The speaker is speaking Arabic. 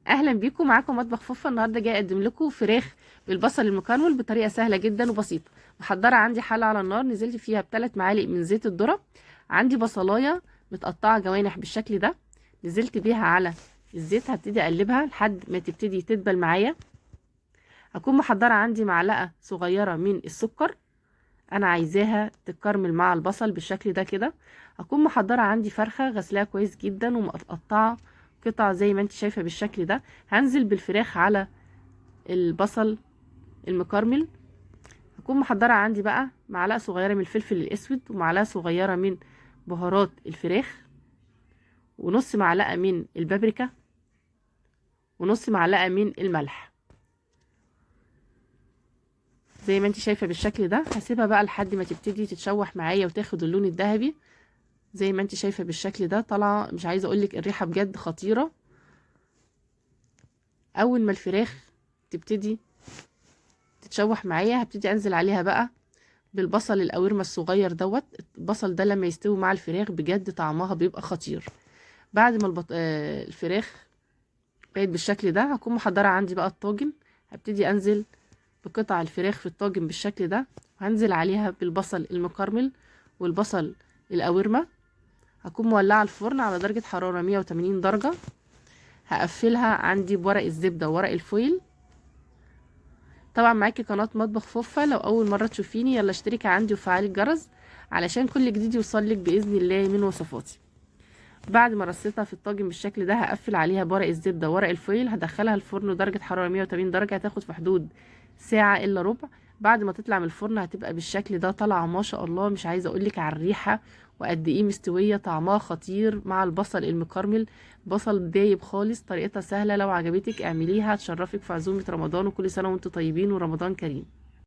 اهلا بيكم، معاكم مطبخ فوفا. النهارده جاي اقدم لكم فراخ بالبصل المكرمل بطريقه سهله جدا وبسيطه. محضره عندي حله على النار، نزلت فيها ب3 معالق من زيت الذره. عندي بصلايه متقطعه جوانح بالشكل ده، نزلت بيها على الزيت. هبتدي اقلبها لحد ما تبتدي تدبل معايا. هكون محضره عندي معلقه صغيره من السكر، انا عايزاها تتكرمل مع البصل بالشكل ده كده. هكون محضره عندي فرخه غسلاها كويس جدا ومقطعه قطع زي ما انت شايفه بالشكل ده. هنزل بالفراخ على البصل المكرمل. هكون محضره عندي بقى معلقه صغيره من الفلفل الاسود، ومعلقه صغيره من بهارات الفراخ، ونص معلقه من البابريكا، ونص معلقه من الملح زي ما انت شايفه بالشكل ده. هسيبها بقى لحد ما تبتدي تتشوح معايا وتاخد اللون الذهبي زي ما انت شايفه بالشكل ده. طالعه مش عايزه اقولك الريحه بجد خطيره. اول ما الفراخ تبتدي تتشوح معايا هبتدي انزل عليها بقى بالبصل القوارمه الصغير دوت. البصل ده لما يستوي مع الفراخ بجد طعمها بيبقى خطير. بعد ما الفراخ بقت بالشكل ده، هكون محضره عندي بقى الطاجن. هبتدي انزل بقطع الفراخ في الطاجن بالشكل ده، وهنزل عليها بالبصل المكرمل والبصل القوارمه. هكون مولعه الفرن على درجه حراره 180 درجه. هقفلها عندي بورق الزبده وورق الفويل. طبعا معاكي قناه مطبخ فوفا، لو اول مره تشوفيني يلا اشتركي عندي وفعلي الجرس علشان كل جديد يوصلك باذن الله من وصفاتي. بعد ما رصيتها في الطاجن بالشكل ده، هقفل عليها بورق الزبده وورق الفويل. هدخلها الفرن درجه حراره 180 درجه، هتاخد في حدود ساعه الا ربع. بعد ما تطلع من الفرن هتبقى بالشكل ده، طالعه ما شاء الله. مش عايزه اقولك على الريحه وقد ايه مستويه، طعمها خطير مع البصل المكرمل. بصل دايب خالص. طريقتها سهله، لو عجبتك اعمليها، هتشرفك في عزومه رمضان. وكل سنه وانتم طيبين ورمضان كريم.